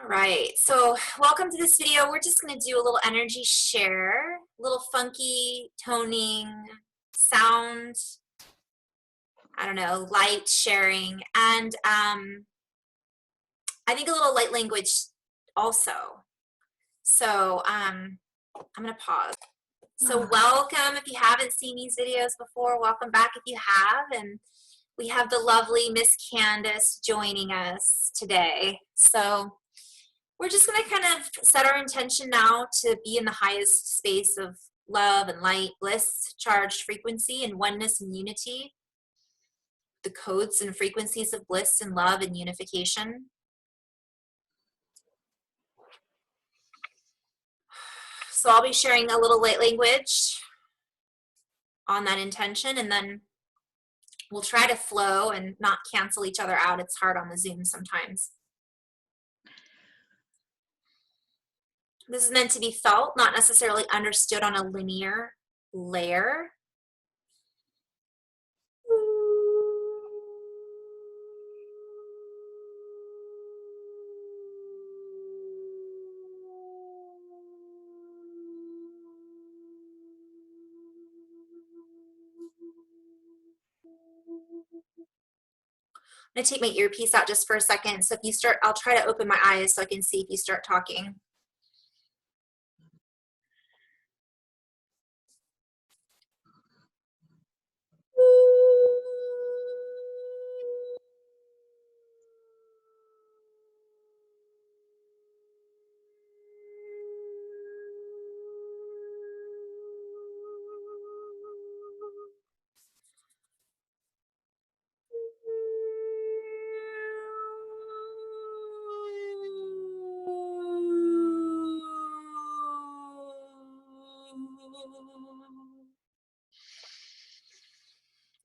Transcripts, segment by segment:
All right, so welcome to this video. We're just going to do a little energy share, a little funky toning, sound, I don't know, light sharing, and I think a little light language also. So I'm going to pause. So welcome if you haven't seen these videos before. Welcome back if you have. And we have the lovely Miss Candace joining us today. So we're just going to kind of set our intention now to be in the highest space of love and light, bliss, charged frequency, and oneness and unity. The codes and frequencies of bliss and love and unification. So I'll be sharing a little light language on that intention, and then we'll try to flow and not cancel each other out. It's hard on the Zoom sometimes. This is meant to be felt, not necessarily understood on a linear layer. I'm going to take my earpiece out just for a second. So if you start, I'll try to open my eyes so I can see if you start talking.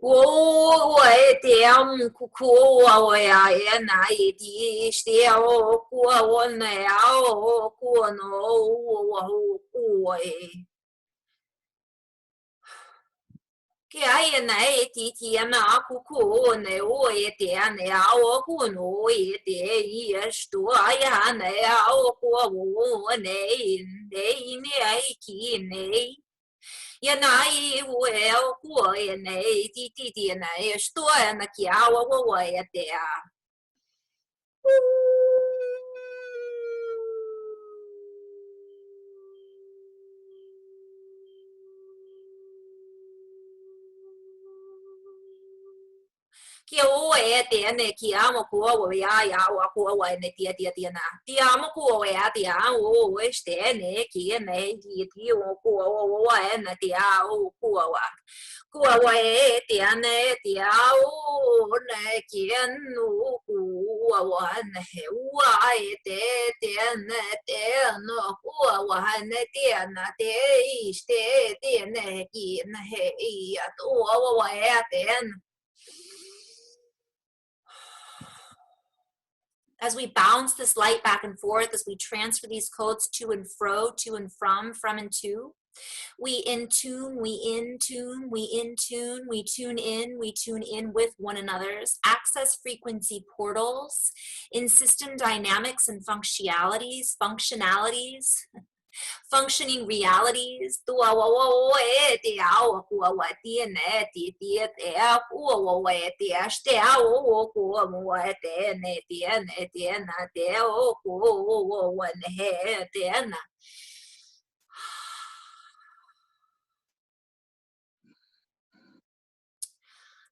我点苦苦我呀也那一滴血我过我那呀我过那我哎，给也那一滴天那苦苦那我也点那呀我过那我也点也是多呀那呀我过我那那一起那。也那一我也过也那滴那也是多呀那家我也得啊。给我也点那家我过我呀我过我那点呐，点么过我呀点我是点那给那一我过我那点我过我。过我点那点我那见我过我那我点那点那过我那点那点那给那嘿呀多我也点。As we bounce this light back and forth, as we transfer these codes to and fro, to and from and to, we in tune, we in tune, we in tune, we tune in with one another's access frequency portals in system dynamics and functionalities, functioning realities.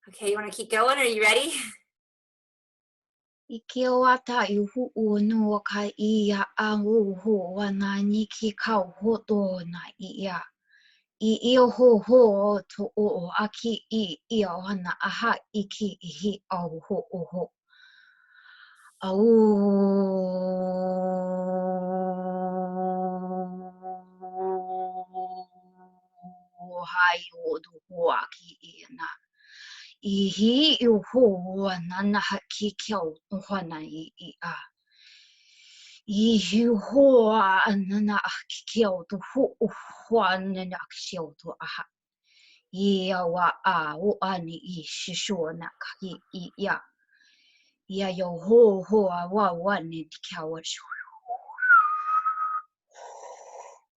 Okay, you want to keep going? Are you ready? Ikiwata ihu unu ka iya awu wana niki ka hoto na iya. Iyo ho to o aki I wana aha iki ihi au ho oho. Au hai o do ho aki ina. Ihi iho nana haki kiau hwana I a. Ihi hoa nana haki kiau to ho hwana na kiau to aha. Ia wa a o ani I shisho na kaki I ya. Ia yo ho wa wani kiau shu.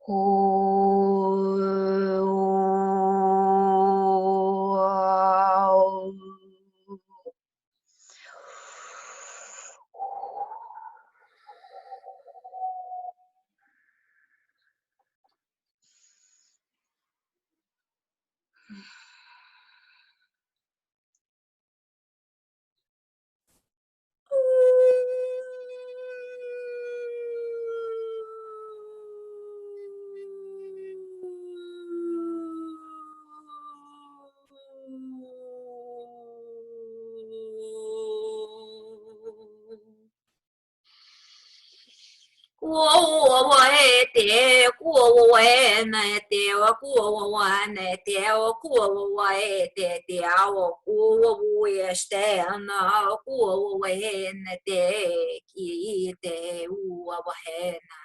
过我为爹，过我为那爹，我过我为那爹，我过我为爹爹，我过我为谁呢？过我为那爹，记得我为那。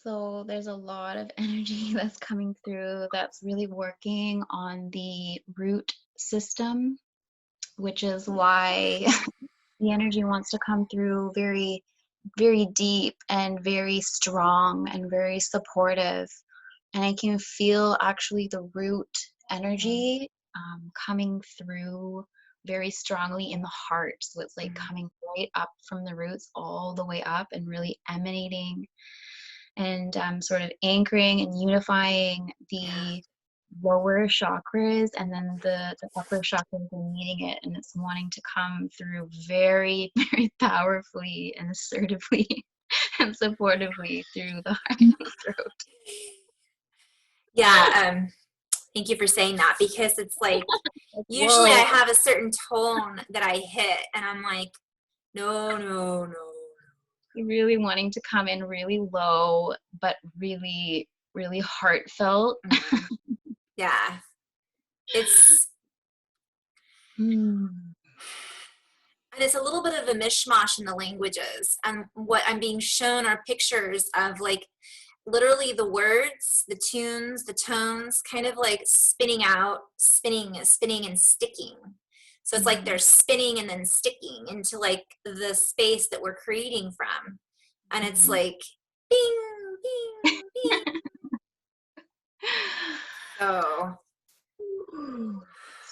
So there's a lot of energy that's coming through that's really working on the root system, which is why the energy wants to come through very, very deep and very strong and very supportive. And I can feel actually the root energy coming through very strongly in the heart. So it's like coming right up from the roots all the way up and really emanating and sort of anchoring and unifying the lower chakras, and then the upper chakras are meeting it, and it's wanting to come through very, very powerfully and assertively and supportively through the heart and throat. Yeah, thank you for saying that, because it's like usually I have a certain tone that I hit and I'm like, no. Really wanting to come in really low, but really, really heartfelt. Yeah. It's and it's a little bit of a mishmash in the languages. And what I'm being shown are pictures of like literally the words, the tunes, the tones kind of like spinning out, spinning and sticking. So it's like they're spinning and then sticking into like the space that we're creating from. And it's like bing, bing, bing.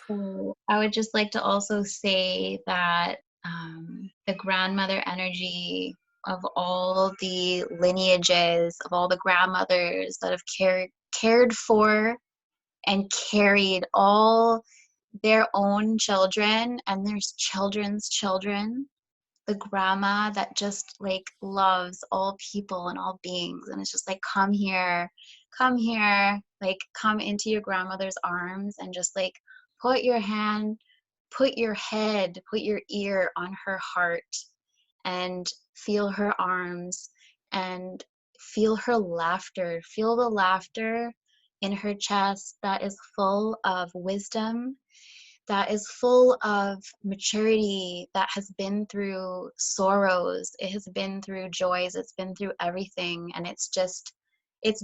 So I would just like to also say that the grandmother energy of all the lineages, of all the grandmothers that have cared for and carried all their own children and their children's children, the grandma that just like loves all people and all beings, and it's just like, come here, like come into your grandmother's arms and just like put your hand, put your head, put your ear on her heart and feel her arms and feel her laughter, feel the laughter in her chest that is full of wisdom, that is full of maturity, that has been through sorrows, it has been through joys, it's been through everything. And it's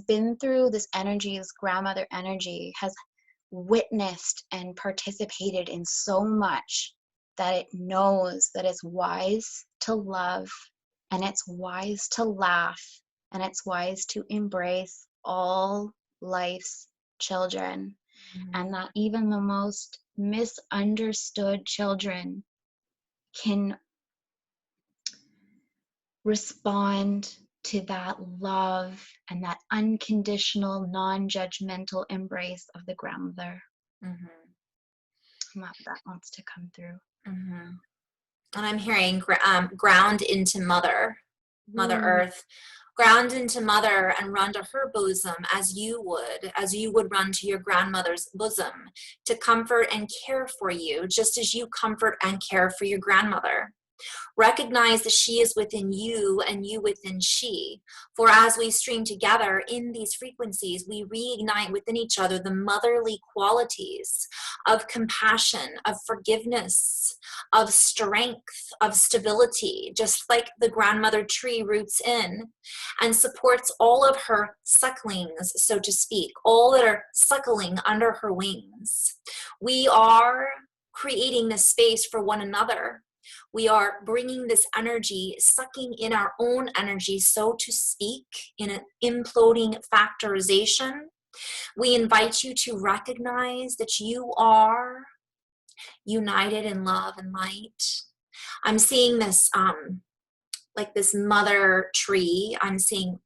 been through this energy, this grandmother energy has witnessed and participated in so much that it knows that it's wise to love and it's wise to laugh and it's wise to embrace all life's children, and that even the most misunderstood children can respond to that love and that unconditional, non-judgmental embrace of the grandmother. That wants to come through. And I'm hearing ground into Mother Earth. Ground into Mother and run to her bosom as you would run to your grandmother's bosom to comfort and care for you, just as you comfort and care for your grandmother. Recognize that she is within you and you within she. For as we stream together in these frequencies, we reignite within each other the motherly qualities of compassion, of forgiveness, of strength, of stability, just like the grandmother tree roots in and supports all of her sucklings, so to speak, all that are suckling under her wings. We are creating this space for one another. We are bringing this energy, sucking in our own energy, so to speak, in an imploding factorization. We invite you to recognize that you are united in love and light. I'm seeing this, like this mother tree. I'm seeing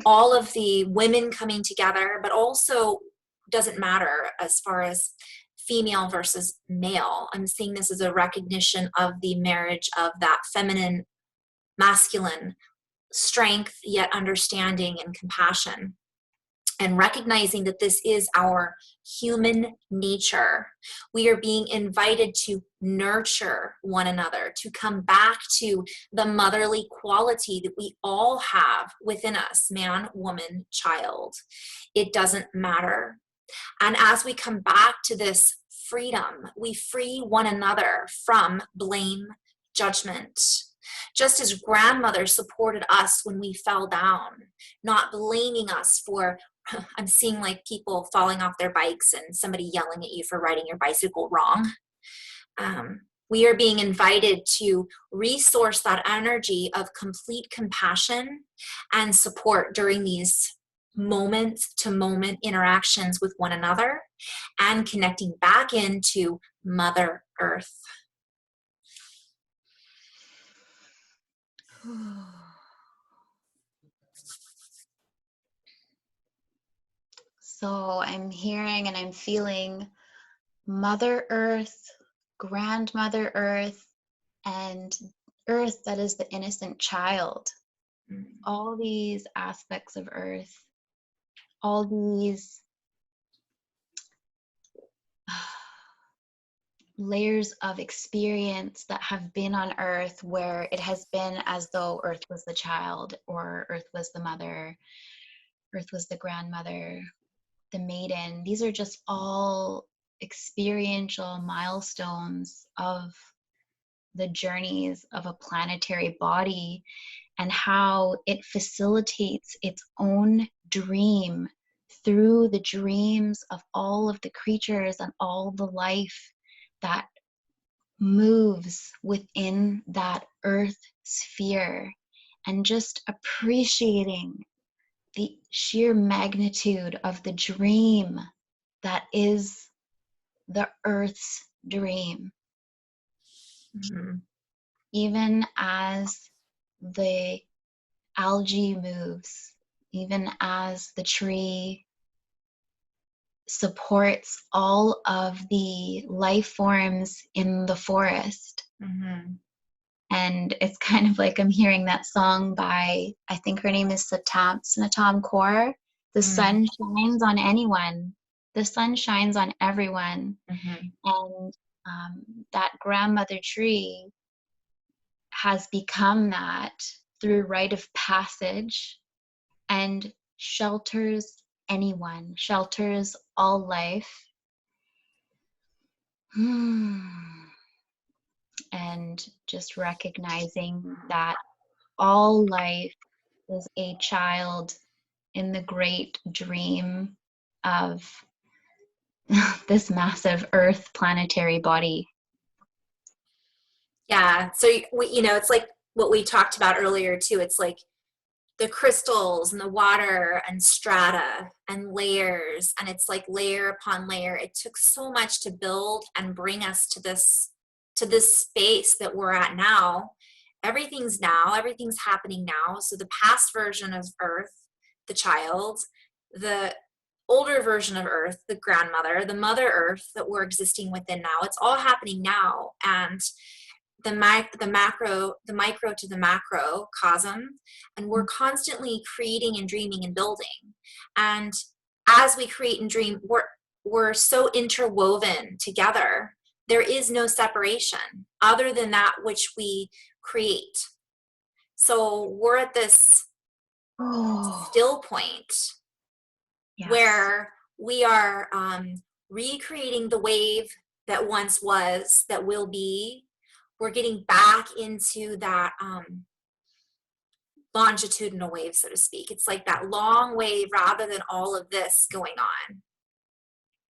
all of the women coming together, but also doesn't matter as far as female versus male. I'm seeing this as a recognition of the marriage of that feminine, masculine strength, yet understanding and compassion. And recognizing that this is our human nature. We are being invited to nurture one another, to come back to the motherly quality that we all have within us, man, woman, child. It doesn't matter. And as we come back to this freedom, we free one another from blame, judgment. Just as grandmother supported us when we fell down, not blaming us for, I'm seeing like people falling off their bikes and somebody yelling at you for riding your bicycle wrong. We are being invited to resource that energy of complete compassion and support during these moment-to-moment interactions with one another and connecting back into Mother Earth. So I'm hearing and I'm feeling Mother Earth, Grandmother Earth, and Earth that is the innocent child. All these aspects of Earth, all these layers of experience that have been on Earth where it has been as though Earth was the child, or Earth was the mother, Earth was the grandmother, the maiden. These are just all experiential milestones of the journeys of a planetary body and how it facilitates its own dream through the dreams of all of the creatures and all the life that moves within that earth sphere, and just appreciating the sheer magnitude of the dream that is the earth's dream. Even as the algae moves, even as the tree supports all of the life forms in the forest. And it's kind of like I'm hearing that song by, I think her name is Snatam Kaur. The sun shines on anyone. The sun shines on everyone. And that grandmother tree has become that through rite of passage and shelters anyone, shelters all life. And just recognizing that all life is a child in the great dream of this massive earth planetary body. Yeah, so it's like what we talked about earlier too. It's like the crystals and the water and strata and layers, and it's like layer upon layer. It took so much to build and bring us to this space that we're at now. Everything's happening now. So the past version of Earth, the child, the older version of Earth, the grandmother, the Mother Earth that we're existing within now, it's all happening now. And the micro to the macrocosm, and we're constantly creating and dreaming and building. And as we create and dream, we're so interwoven together. There is no separation other than that which we create. So we're at this still point, yes, where we are recreating the wave that once was, that will be. We're getting back into that longitudinal wave, so to speak. It's like that long wave rather than all of this going on,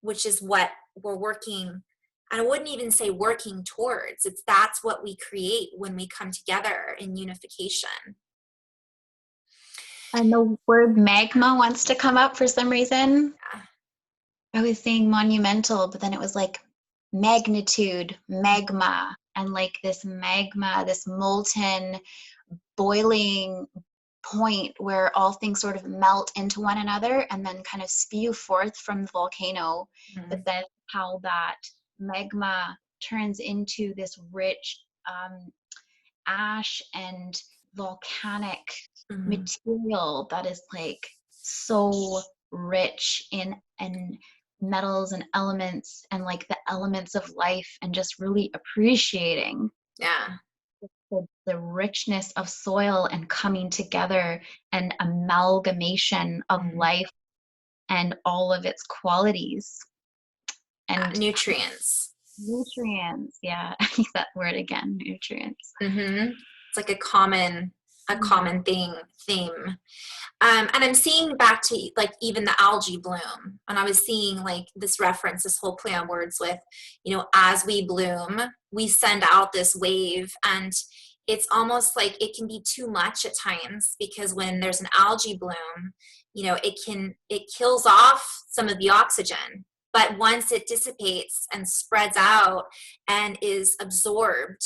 which is what we're working. And I wouldn't even say working towards. That's what we create when we come together in unification. And the word magma wants to come up for some reason. Yeah. I was saying monumental, but then it was like magnitude, magma, and like this magma, this molten, boiling point where all things sort of melt into one another and then kind of spew forth from the volcano. Mm-hmm. But then how that magma turns into this rich ash and volcanic material that is like so rich in metals and elements and like the elements of life, and just really appreciating the richness of soil and coming together and amalgamation of life and all of its qualities and nutrients, yeah. I use that word again, nutrients. It's like a common theme. And I'm seeing back to like even the algae bloom, and I was seeing like this reference, this whole play on words with, as we bloom, we send out this wave, and it's almost like it can be too much at times, because when there's an algae bloom, it kills off some of the oxygen, but once it dissipates and spreads out and is absorbed,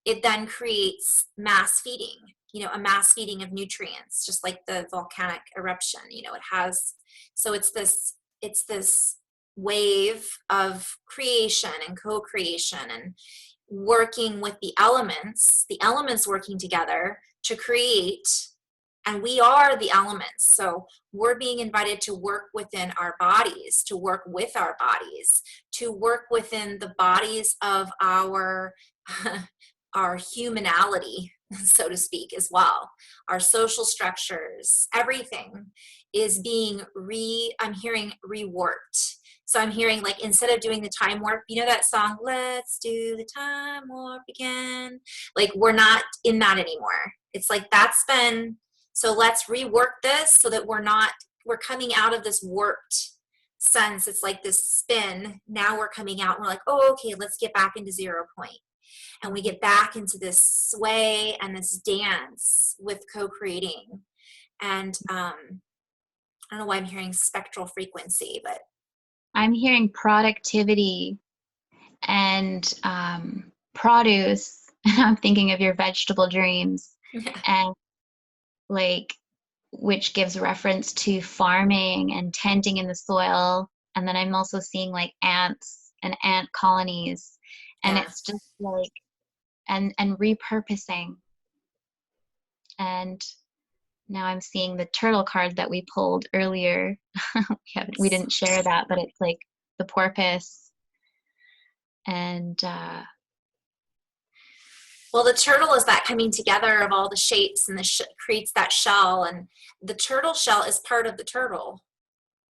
it then creates mass feeding. A mass feeding of nutrients, just like the volcanic eruption, it has. So it's this wave of creation and co-creation and working with the elements working together to create, and we are the elements. So we're being invited to work within our bodies, to work with our bodies, to work within the bodies of our humanality, so to speak, as well. Our social structures, everything is being I'm hearing reworked. So I'm hearing, like, instead of doing the time warp, that song, let's do the time warp again. Like, we're not in that anymore. It's like, so let's rework this so that we're coming out of this warped sense. It's like this spin. Now we're coming out and we're like, oh, okay, let's get back into 0 point. And we get back into this sway and this dance with co-creating. And I don't know why I'm hearing spectral frequency, but I'm hearing productivity and produce. I'm thinking of your vegetable dreams, and like, which gives reference to farming and tending in the soil. And then I'm also seeing like ants and ant colonies, and it's just like and repurposing. And now I'm seeing the turtle card that we pulled earlier. We didn't share that, but it's like the porpoise. And well, the turtle is that coming together of all the shapes, and creates that shell. And the turtle shell is part of the turtle,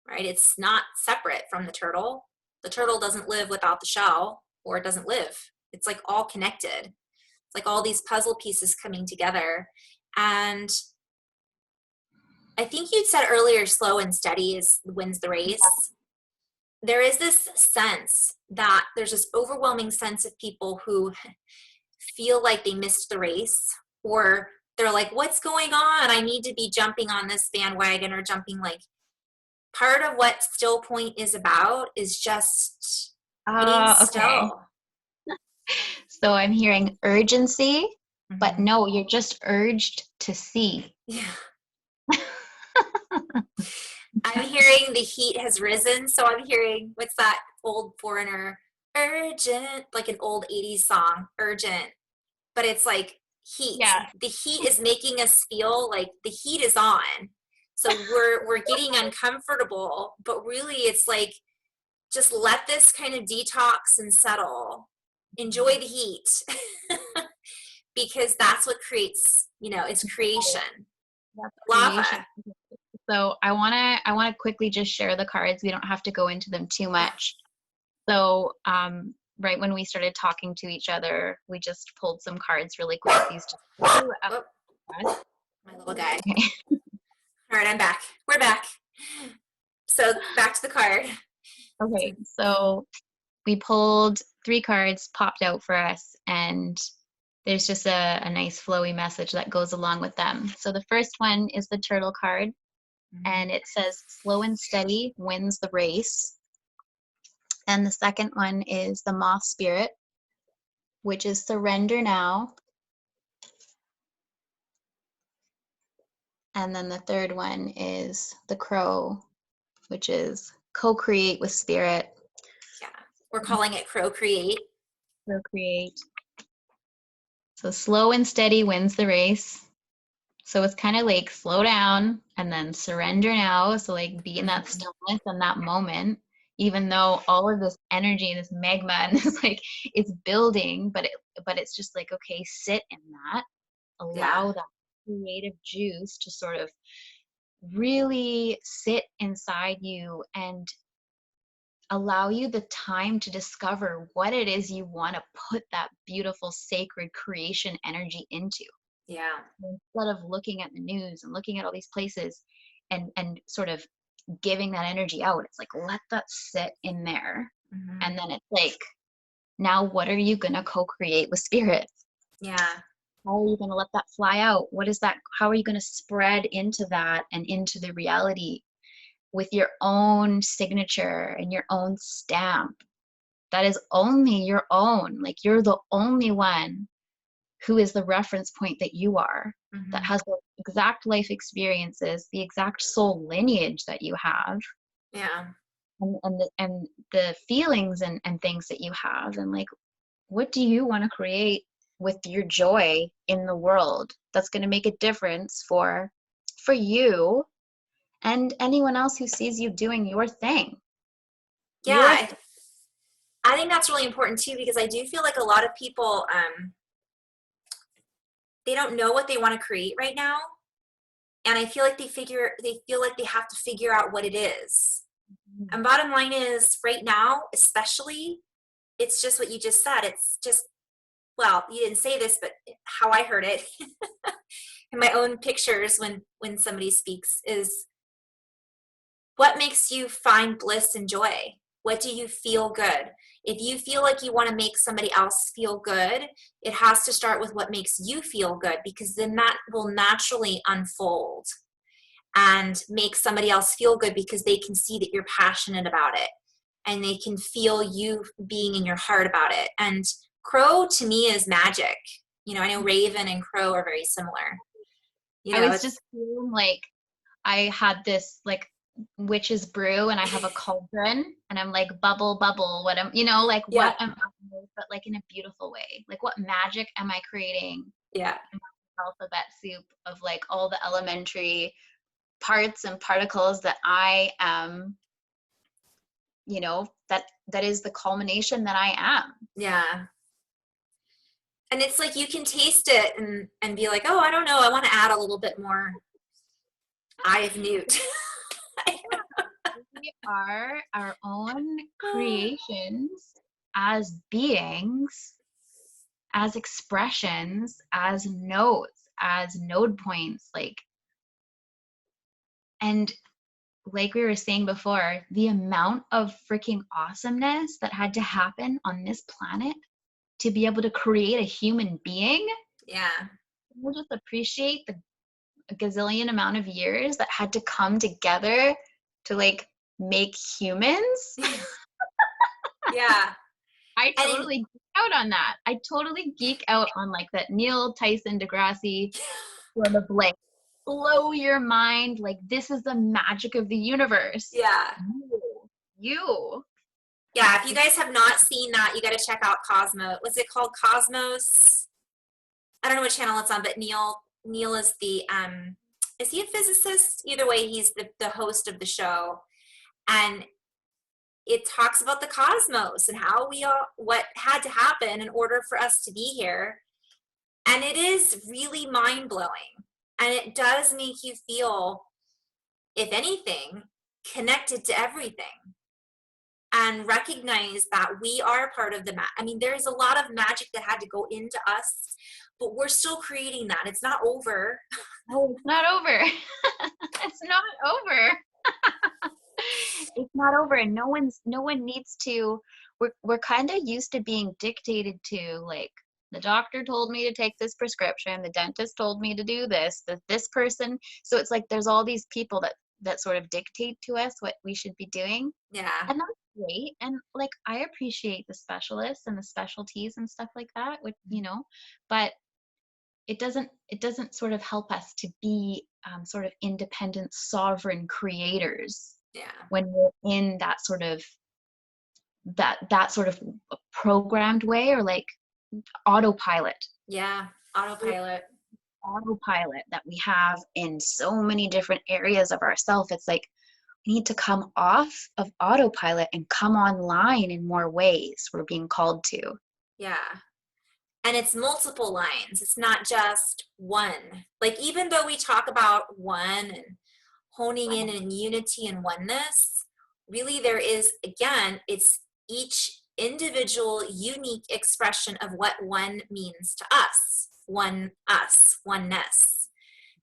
right? It's not separate from the turtle. The turtle doesn't live without the shell, or it doesn't live. It's like all connected. It's like all these puzzle pieces coming together. And I think you'd said earlier, slow and steady wins the race. There is this sense that there's this overwhelming sense of people who feel like they missed the race, or they're like, what's going on? I need to be jumping on this bandwagon or jumping like part of what Still Point is about is just being Okay. still. So I'm hearing urgency, but Mhm. no, you're just urged to see. Yeah. I'm hearing the heat has risen, so I'm hearing what's that old foreigner urgent, like an old 80s song, urgent. But it's like heat. Yeah. The heat is making us feel like the heat is on. So we're getting uncomfortable, but really it's like just let this kind of detox and settle. Enjoy the heat. Because that's what creates, it's creation. That's Lava. creation. So I wanna quickly just share the cards. We don't have to go into them too much. So right when we started talking to each other, we just pulled some cards really quick. These just flew out. Oh, my little guy. Okay. All right, I'm back. We're back. So back to the card. Okay, so we pulled 3 cards, popped out for us, and there's just a nice flowy message that goes along with them. So the first one is the turtle card, and it says slow and steady wins the race. And the second one is the moth spirit, which is surrender now. And then the third one is the crow, which is co-create with spirit. Yeah, we're calling it Procreate. Procreate. So slow and steady wins the race. So it's kind of like slow down and then surrender now. So like be in that stillness and that moment, even though all of this energy and this magma and this like it's building, but it's just like, okay, sit in that, allow that creative juice to sort of really sit inside you and allow you the time to discover what it is you want to put that beautiful sacred creation energy into. Yeah. Instead of looking at the news and looking at all these places and sort of giving that energy out, it's like let that sit in there. And then it's like, now what are you going to co-create with spirit? Yeah. How are you going to let that fly out? What is that? How are you going to spread into that and into the reality with your own signature and your own stamp that is only your own? Like you're the only one who is the reference point that you are, that has the exact life experiences, the exact soul lineage that you have, Yeah. and the feelings and things that you have, and like, what do you want to create with your joy in the world that's going to make a difference for you and anyone else who sees you doing your thing. Yeah. I think that's really important too, because I do feel like a lot of people, they don't know what they want to create right now. And I feel like they feel like they have to figure out what it is. And bottom line is right now, especially, it's just what you just said. It's just, well, you didn't say this, but how I heard it in my own pictures when somebody speaks is what makes you find bliss and joy? What do you feel good? If you feel like you want to make somebody else feel good, it has to start with what makes you feel good, because then that will naturally unfold and make somebody else feel good, because they can see that you're passionate about it and they can feel you being in your heart about it. And crow to me is magic. I know raven and crow are very similar. I was just feeling like I had this like witch's brew and I have a cauldron and I'm like bubble what am like Yeah. what am I, but like in a beautiful way, like what magic am I creating Yeah. in my alphabet soup of like all the elementary parts and particles that I am, that is the culmination that I am. Yeah. And it's like you can taste it and be like, oh, I don't know, I want to add a little bit more eye of newt. We are our own creations as beings, as expressions, as notes, as node points, and like we were saying before, the amount of freaking awesomeness that had to happen on this planet to be able to create a human being. Yeah. we'll just appreciate the gazillion amount of years that had to come together to like make humans. Yeah. I And totally geek out on that. I totally geek out on like that Neil Tyson Degrassi sort of like blow your mind. Like this is the magic of the universe. yeah. You. Yeah, if you guys have not seen that, you got to check out Cosmo. What's it called? Cosmos. I don't know what channel it's on, but Neil is he a physicist? Either way, he's the host of the show. And it talks about the cosmos and how what had to happen in order for us to be here. And it is really mind-blowing. And it does make you feel, if anything, connected to everything. And recognize that we are part of the I mean, there's a lot of magic that had to go into us, but we're still creating that. It's not over. Oh, it's not over. It's not over. It's not over. And no one needs to, we're kind of used to being dictated to, like, the doctor told me to take this prescription, the dentist told me to do this, this person. So it's like there's all these people that sort of dictate to us what we should be doing. Yeah. And that's great. And like I appreciate the specialists and the specialties and stuff like that, which, but it doesn't sort of help us to be sort of independent, sovereign creators. Yeah. When we're in that sort of programmed way, or like autopilot. Yeah, autopilot That we have in so many different areas of ourself. It's like we need to come off of autopilot and come online in more ways we're being called to. Yeah. And it's multiple lines. It's not just one. Like, even though we talk about one and honing in unity and oneness, really there is, again, it's each individual unique expression of what one means to us, oneness.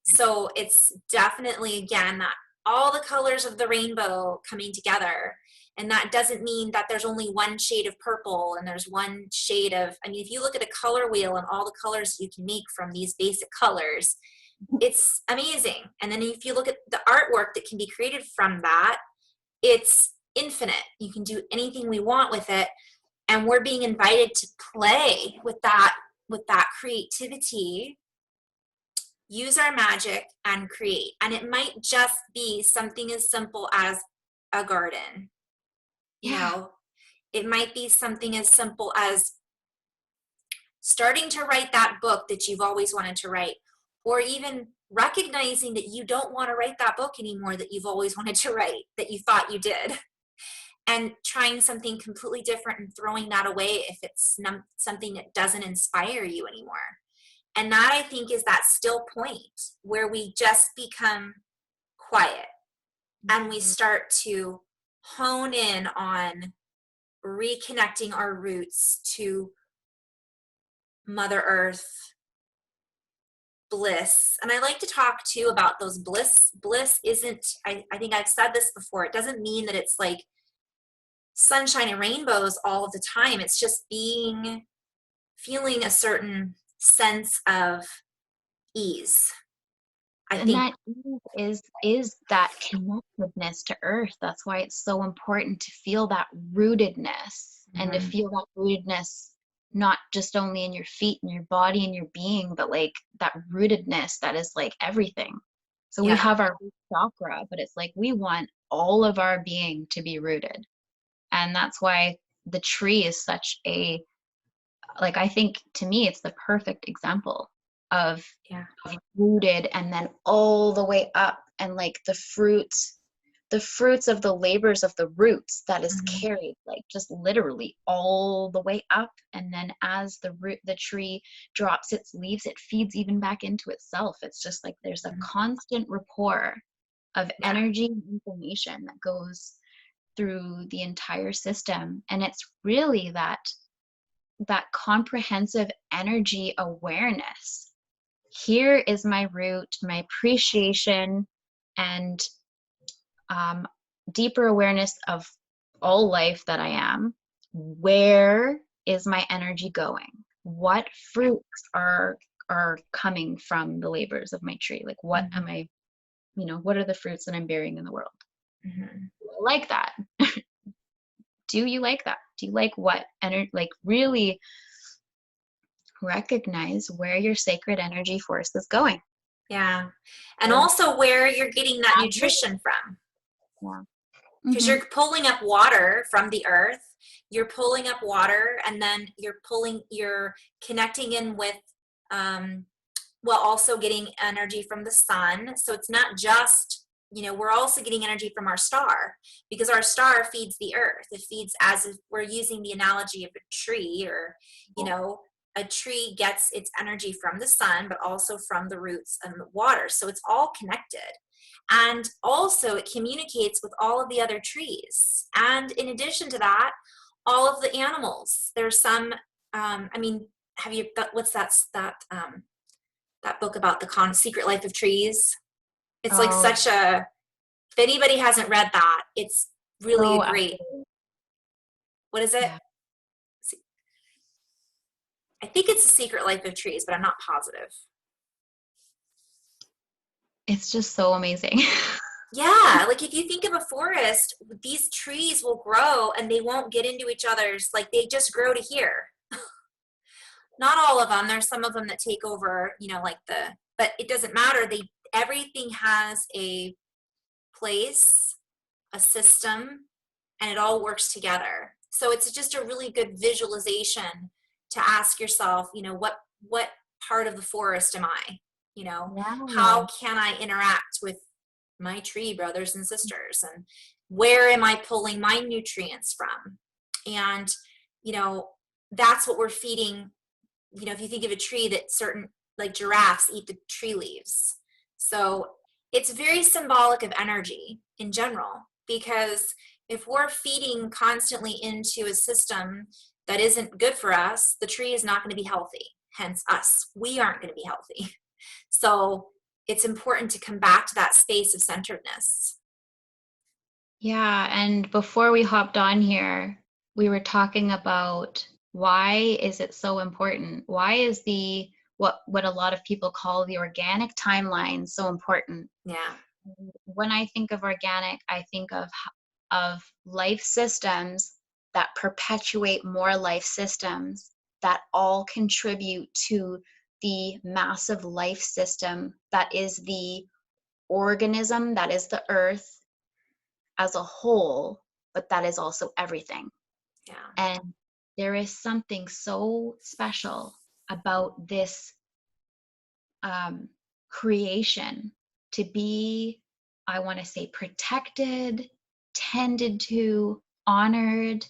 So it's definitely, again, that all the colors of the rainbow coming together. And that doesn't mean that there's only one shade of purple and there's one shade of, I mean, if you look at a color wheel and all the colors you can make from these basic colors, it's amazing. And then if you look at the artwork that can be created from that, it's infinite. You can do anything we want with it. And we're being invited to play with that creativity, use our magic and create. And it might just be something as simple as a garden. You know, it might be something as simple as starting to write that book that you've always wanted to write, or even recognizing that you don't want to write that book anymore that you've always wanted to write, that you thought you did, and trying something completely different and throwing that away if it's something that doesn't inspire you anymore. And that, I think, is that still point where we just become quiet and we start to hone in on reconnecting our roots to Mother Earth, bliss. And I like to talk too about those bliss isn't, I think I've said this before, it doesn't mean that it's like sunshine and rainbows all of the time. It's just feeling a certain sense of ease. That is that connectedness to earth. That's why it's so important to feel that rootedness, and to feel that rootedness not just only in your feet and your body and your being, but like that rootedness that is like everything. So we have our root chakra, but it's like we want all of our being to be rooted. And that's why the tree is such a, like, I think to me it's the perfect example of rooted, and then all the way up, and like the fruits of the labors of the roots that is carried, like just literally all the way up. And then as the tree drops its leaves, it feeds even back into itself. It's just like there's a constant rapport of energy and information that goes through the entire system. And it's really that comprehensive energy awareness. Here is my root, my appreciation, and deeper awareness of all life that I am. Where is my energy going? What fruits are are coming from the labors of my tree? Like, what am I, what are the fruits that I'm bearing in the world? Mhm. I like that. Do you like that? Do you like what like really recognize where your sacred energy force is going? Yeah. And Yeah. also where you're getting that nutrition from. Yeah. Because you're pulling up water from the earth, you're pulling up water, and then you're connecting in with, well, also getting energy from the sun. So it's not just, we're also getting energy from our star, because our star feeds the earth. It feeds, as if we're using the analogy of a tree, or, a tree gets its energy from the sun, but also from the roots and the water. So it's all connected. And also it communicates with all of the other trees. And in addition to that, all of the animals. There's some, have you got, what's that book about the Secret Life of Trees? It's like Oh, such a, if anybody hasn't read that, it's really a great, absolutely. what is it? Yeah. I think it's The Secret Life of Trees, but I'm not positive. It's just so amazing. Yeah, like if you think of a forest, these trees will grow and they won't get into each other's, like they just grow to here. Not all of them. There's some of them that take over, but it doesn't matter. Everything has a place, a system, and it all works together. So it's just a really good visualization to ask yourself, what part of the forest am I? Yeah. How can I interact with my tree brothers and sisters, and where am I pulling my nutrients from? And, that's what we're feeding. If you think of a tree, that certain, like giraffes eat the tree leaves. So it's very symbolic of energy in general, because if we're feeding constantly into a system that isn't good for us, the tree is not going to be healthy. Hence us. We aren't going to be healthy. So it's important to come back to that space of centeredness. Yeah, and before we hopped on here, we were talking about why is it so important? Why is the what a lot of people call the organic timeline so important? Yeah. When I think of organic, I think of life systems that perpetuate more life systems that all contribute to the massive life system that is the organism, that is the earth as a whole, but that is also everything. Yeah. And there is something so special about this creation to be, I want to say, protected, tended to, honored,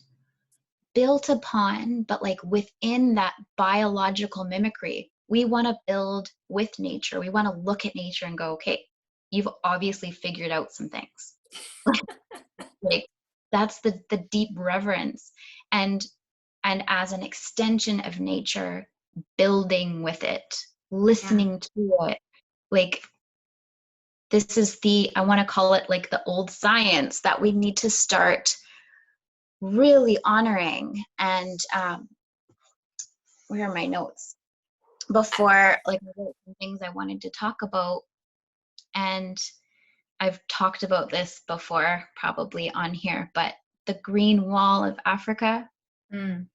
built upon, but like within that biological mimicry. We want to build with nature. We want to look at nature and go, okay, you've obviously figured out some things. Like that's the deep reverence, and as an extension of nature, building with it, Yeah. listening to it. Like this is I want to call it like the old science that we need to start really honoring. And where are my notes? Before, like, I wrote some things I wanted to talk about, and I've talked about this before, probably on here, but the Green Wall of Africa, Mm.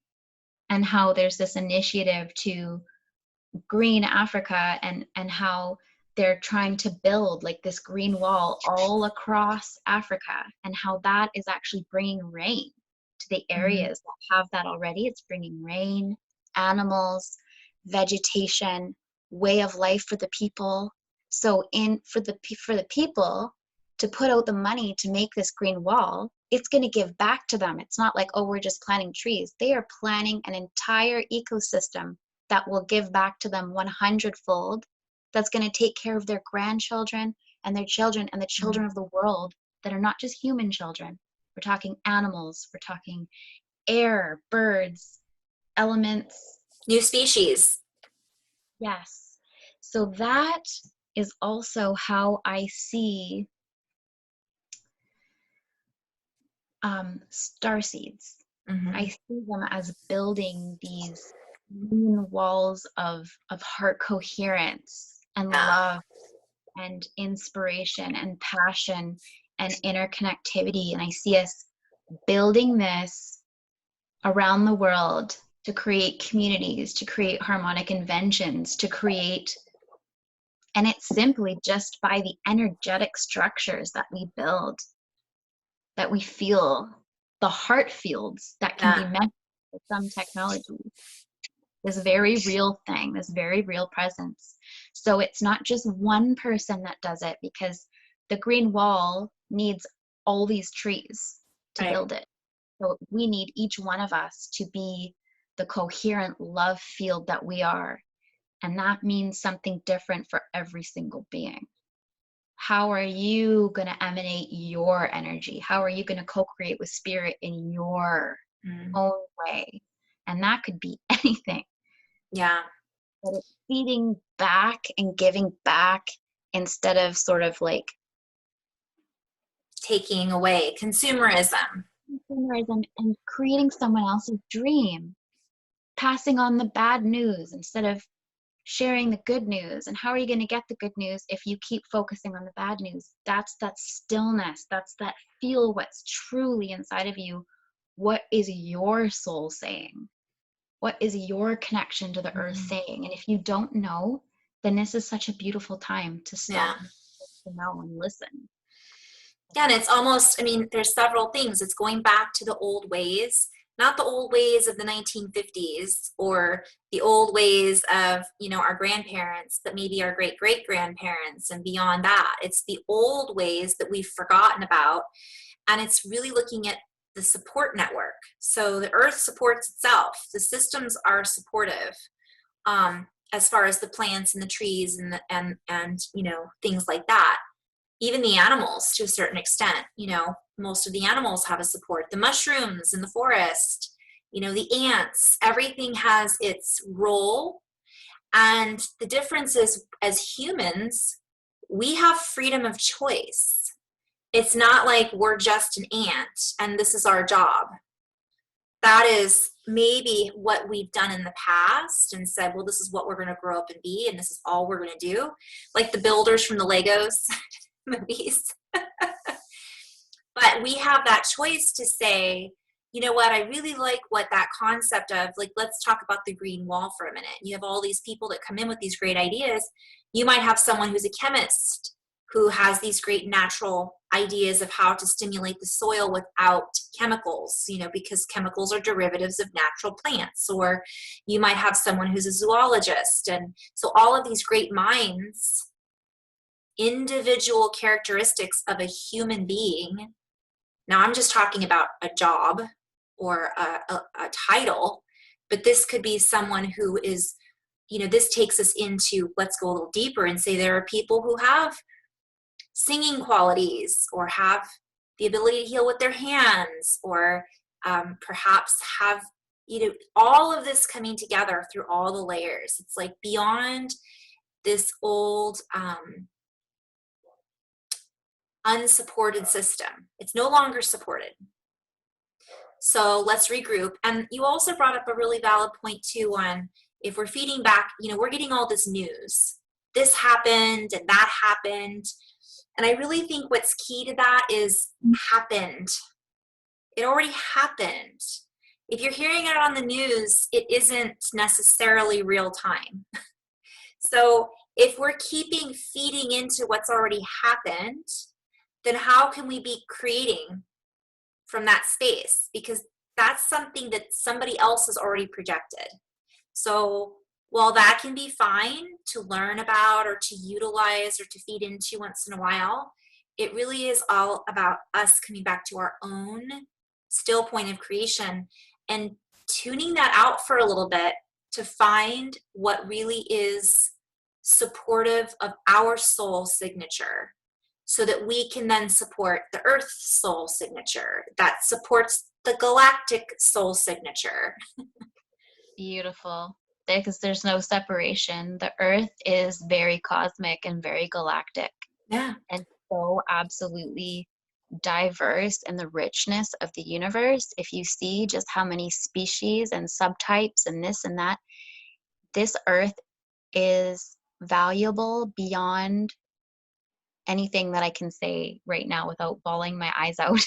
and how there's this initiative to green Africa, and how they're trying to build like this green wall all across Africa, and how that is actually bringing rain to the Mm-hmm. areas that have that already. It's bringing rain, animals, vegetation, way of life for the people. So for the people to put out the money to make this green wall, it's going to give back to them. It's not like, oh, we're just planting trees. They are planting an entire ecosystem that will give back to them 100-fold, that's going to take care of their grandchildren and their children and the Mm-hmm. children of the world that are not just human children. We're talking animals, we're talking air, birds, elements. New species. Yes. So that is also how I see star seeds. Mm-hmm. I see them as building these green walls of heart coherence and Yeah. love and inspiration and passion and interconnectivity. And I see us building this around the world to create communities, to create harmonic inventions, to create, and it's simply just by the energetic structures that we build, that we feel, the heart fields that can be Yeah. measured with some technology. This very real thing, this very real presence. So it's not just one person that does it, because the green wall needs all these trees to Right. build it. So we need each one of us to be the coherent love field that we are. And that means something different for every single being. How are you going to emanate your energy? How are you going to co-create with spirit in your Mm. own way? And that could be anything. Yeah. But it's feeding back and giving back instead of sort of like Taking away consumerism. consumerism and creating someone else's dream, passing on the bad news instead of sharing the good news. And how are you going to get the good news if you keep focusing on the bad news? That's that stillness. That's that feel what's truly inside of you. What is your soul saying? What is your connection to the earth saying? And if you don't know, then this is such a beautiful time to Yeah. stop, to know and listen. Yeah, and it's almost, I mean, there's several things. It's going back to the old ways, not the old ways of the 1950s or the old ways of, you know, our grandparents, but maybe our great great grandparents and beyond that. It's the old ways that we've forgotten about. And it's really looking at the support network. So the earth supports itself. The systems are supportive, as far as the plants and the trees and you know, things like that. Even the animals, to a certain extent, you know, most of the animals have a support. The mushrooms in the forest, you know, the ants, everything has its role. And the difference is, as humans, we have freedom of choice. It's not like we're just an ant and this is our job. That is maybe what we've done in the past and said, well, this is what we're going to grow up and be, and this is all we're going to do. Like the builders from the Legos movies. But we have that choice to say, you know what, I really like what that concept of, like, let's talk about the green wall for a minute. You have all these people that come in with these great ideas. You might have someone who's a chemist who has these great natural ideas of how to stimulate the soil without chemicals, you know, because chemicals are derivatives of natural plants. Or you might have someone who's a zoologist. And so all of these great minds, individual characteristics of a human being. Now I'm just talking about a job or a title, but this could be someone who is, you know, this takes us into, let's go a little deeper and say there are people who have singing qualities or have the ability to heal with their hands, or perhaps have, you know, all of this coming together through all the layers. It's like beyond this old unsupported system. It's no longer supported. So let's regroup. And you also brought up a really valid point too on, if we're feeding back, you know, we're getting all this news. This happened and that happened. And I really think what's key to that is happened. It already happened. If you're hearing it on the news, it isn't necessarily real time. So if we're feeding into what's already happened, then how can we be creating from that space? Because that's something that somebody else has already projected. So while that can be fine to learn about or to utilize or to feed into once in a while, it really is all about us coming back to our own still point of creation and tuning that out for a little bit to find what really is supportive of our soul signature, so that we can then support the earth soul signature that supports the galactic soul signature. Beautiful. Because there's no separation. The earth is very cosmic and very galactic. Yeah. And so absolutely diverse in the richness of the universe. If you see just how many species and subtypes and this and that, this earth is valuable beyond anything that I can say right now without bawling my eyes out.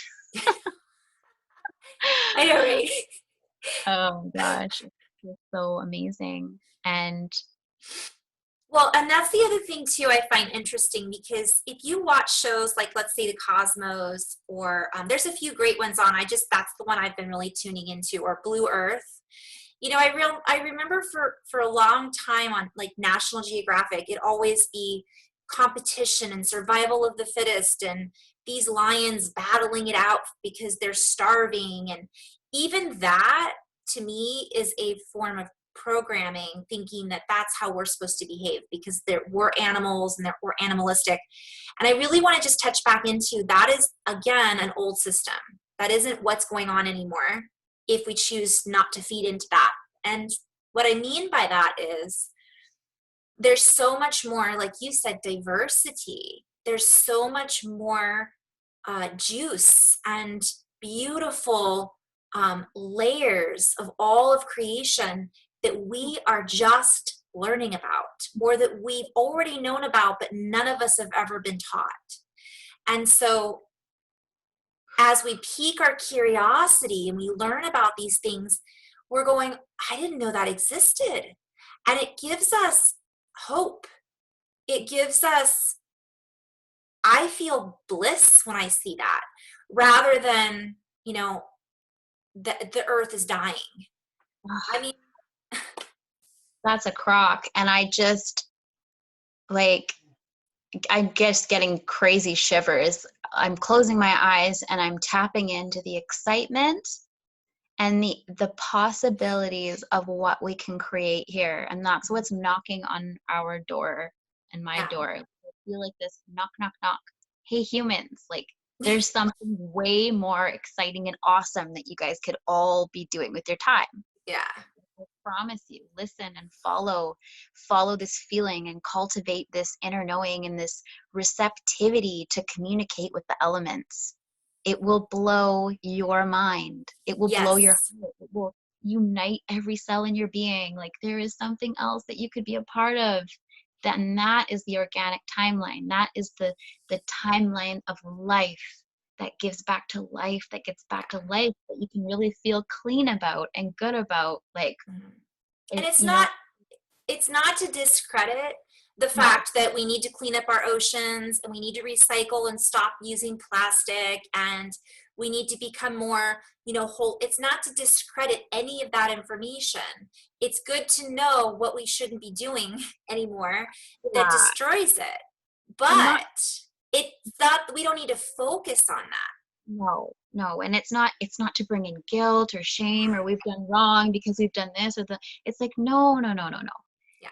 I know, right? Oh gosh, it's just so amazing. And Well, and that's the other thing too I find interesting, because if you watch shows like, let's say, The Cosmos, or there's a few great ones on. That's the one I've been really tuning into, or Blue Earth. You know, I remember for a long time on like National Geographic, it'd always be competition and survival of the fittest, and these lions battling it out because they're starving, and even that to me is a form of programming, thinking that that's how we're supposed to behave, because we're animals and we're animalistic. And I really want to just touch back into that is, again, an old system. That isn't what's going on anymore if we choose not to feed into that. And what I mean by that is there's so much more, like you said, diversity. There's so much more juice and beautiful layers of all of creation that we are just learning about, or that we've already known about, but none of us have ever been taught. And so as we pique our curiosity and we learn about these things, we're going, I didn't know that existed. And it gives us hope. It gives us, I feel bliss when I see that, rather than, you know, the earth is dying. I mean, that's a crock. And I just like, I'm just getting crazy shivers. I'm closing my eyes and I'm tapping into the excitement and the possibilities of what we can create here. And that's what's knocking on our door and my yeah, door. I feel like this knock, knock, knock. Hey, humans, like there's something way more exciting and awesome that you guys could all be doing with your time. yeah, I promise you, listen and follow this feeling and cultivate this inner knowing and this receptivity to communicate with the elements. It will blow your mind. It will blow your yes, heart. It will unite every cell in your being. Like there is something else that you could be a part of. And that is the organic timeline. That is the timeline of life that gives back to life, that gets back to life, that you can really feel clean about and good about. Like, mhm. And it, you know, it's not to discredit the no, fact that we need to clean up our oceans, and we need to recycle and stop using plastic, and we need to become more, you know, whole. It's not to discredit any of that information. It's good to know what we shouldn't be doing anymore that yeah, destroys it. and not, But it's not, we don't need to focus on that. no, no, and it's not to bring in guilt or shame or we've done wrong because we've done this or the. It's like no, no, no, no, no. Yeah.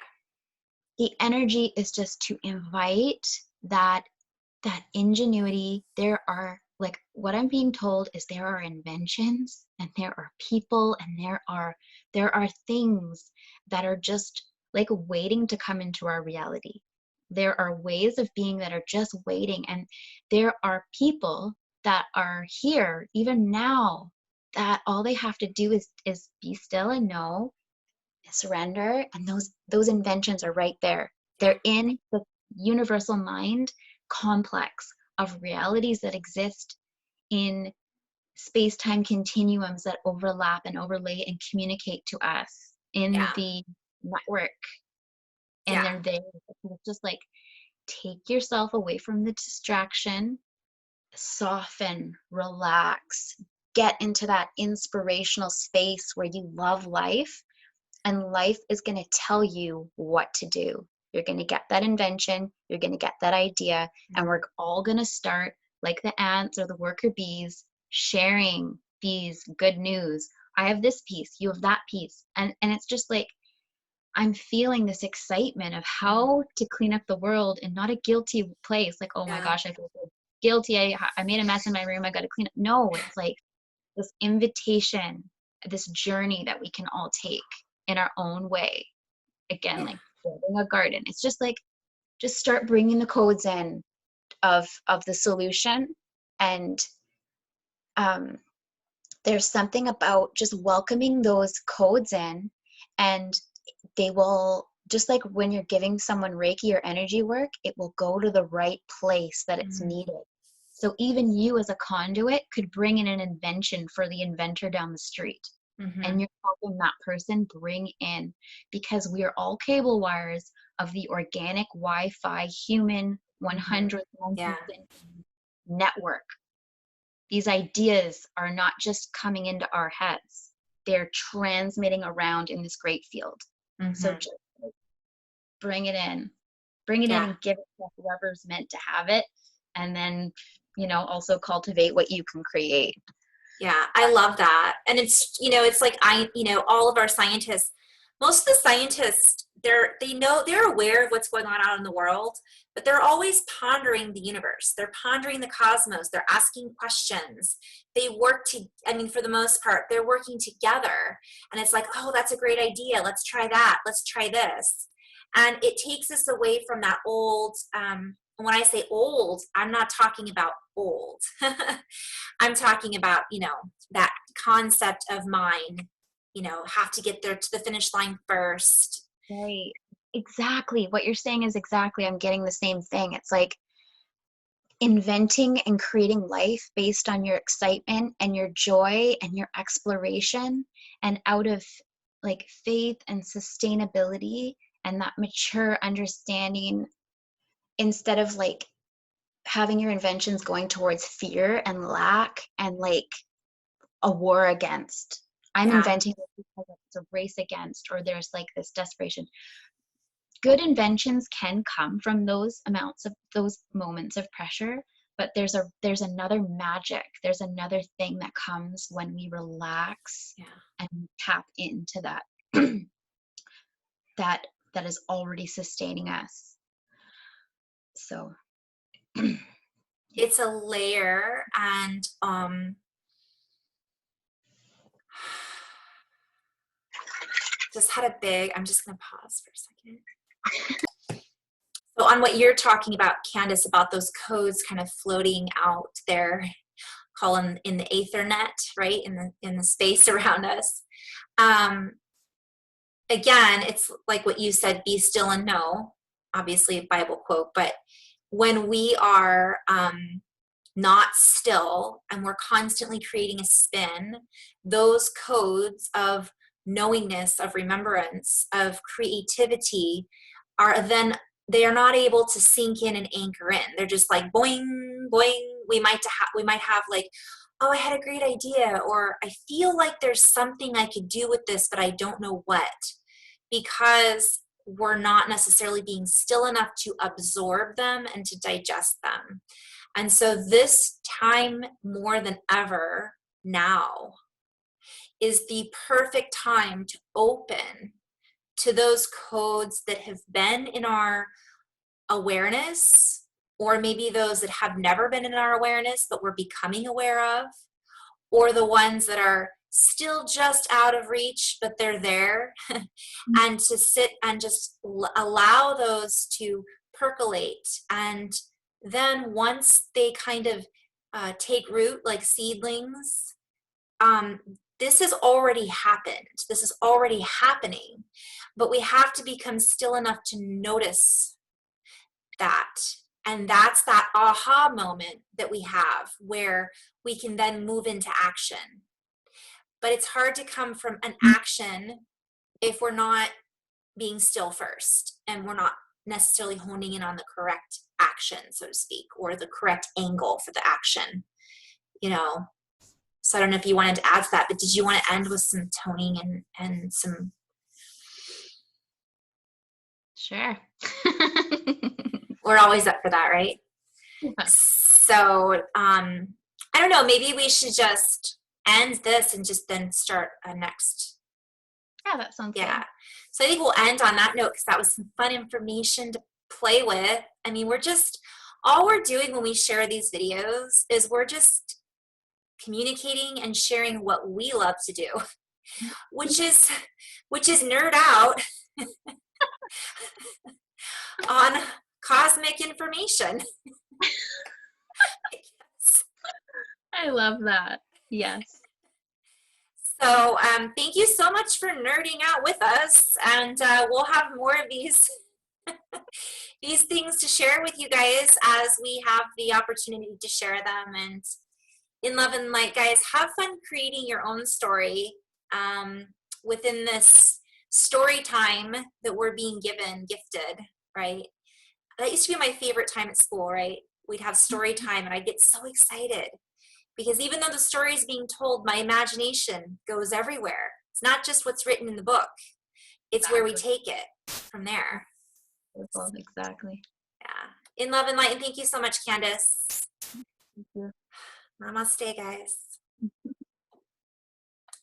The energy is just to invite that that ingenuity. There are, like, what I'm being told is there are inventions and there are people and there are things that are just like waiting to come into our reality. There are ways of being that are just waiting, and there are people that are here even now that all they have to do is be still and know, surrender, and those inventions are right there. Yeah. They're in the universal mind complex of realities that exist in space-time continuums that overlap and overlay and communicate to us in Yeah. the network. And Yeah. they're there. It's just like, take yourself away from the distraction, soften, relax, get into that inspirational space where you love life, and life is going to tell you what to do. You're going to get that invention, you're going to get that idea, and we're all going to start like the ants or the worker bees, sharing these good news. I have this piece, you have that piece. And it's just like, I'm feeling this excitement of how to clean up the world in not a guilty place. Like, oh my Yeah. gosh, I feel so guilty. I made a mess in my room. I got to clean up. No, it's like this invitation, this journey that we can all take in our own way. Again, Yeah. like building a garden. It's just like, just start bringing the codes in of the solution. And um, there's something about just welcoming those codes in and they will, just like when you're giving someone Reiki or energy work, it will go to the right place that it's needed. So even you as a conduit could bring in an invention for the inventor down the street. And you're helping that person bring in, because we are all cable wires of the organic Wi-Fi human 100th network. These ideas are not just coming into our heads. They're transmitting around in this great field. So just bring it in. Bring it in and give it to whoever's meant to have it. And then, also cultivate what you can create. Yeah, I love that. And it's, it's like all of our scientists, most of the scientists, they're aware of what's going on out in the world, but they're always pondering the universe. They're pondering the cosmos. They're asking questions. They work for the most part, they're working together. And it's like, oh, that's a great idea. Let's try that. Let's try this. And it takes us away from that old, when I say old, I'm not talking about old. I'm talking about, that concept of mine, have to get there to the finish line first. Right. Exactly. What you're saying is exactly, I'm getting the same thing. It's like inventing and creating life based on your excitement and your joy and your exploration, and out of like faith and sustainability and that mature understanding, instead of like having your inventions going towards fear and lack and like a war against. I'm inventing this because it's a race against, or there's like this desperation. Good inventions can come from those moments of pressure, but there's another magic. There's another thing that comes when we relax and tap into that that is already sustaining us. So it's a layer, and just had a big, I'm just going to pause for a second. So on what you're talking about, Candace, about those codes kind of floating out there, calling in the Ethernet, right, in the space around us. Again, it's like what you said, be still and know, obviously a Bible quote, but when we are not still and we're constantly creating a spin, those codes of knowingness, of remembrance, of creativity they are not able to sink in and anchor in. They're just like boing, boing. We might have like, oh, I had a great idea, or I feel like there's something I could do with this, but I don't know what, because we're not necessarily being still enough to absorb them and to digest them. And so this time more than ever now is the perfect time to open to those codes that have been in our awareness, or maybe those that have never been in our awareness but we're becoming aware of, or the ones that are still just out of reach but they're there. And to sit and just allow those to percolate, and then once they kind of take root like seedlings, this has already happened. This is already happening, but we have to become still enough to notice that. And that's that aha moment that we have where we can then move into action. But it's hard to come from an action if we're not being still first, and we're not necessarily honing in on the correct action, so to speak, or the correct angle for the action, So I don't know if you wanted to add to that, but did you want to end with some toning and some? Sure. We're always up for that, right? Yeah. So I don't know, maybe we should just end this and just then start a next. Yeah, that sounds good. So I think we'll end on that note, because that was some fun information to play with. I mean, all we're doing when we share these videos is we're just communicating and sharing what we love to do, which is nerd out on cosmic information. I love that. Yes. So thank you so much for nerding out with us, and we'll have more of these these things to share with you guys as we have the opportunity to share them. And in love and light, guys, have fun creating your own story within this story time that we're being gifted, right? That used to be my favorite time at school, right? We'd have story time and I'd get so excited because even though the story is being told, my imagination goes everywhere. It's not just what's written in the book. It's where we take it from there. Exactly. Yeah. In love and light, and thank you so much, Candace. Thank you. Namaste, guys.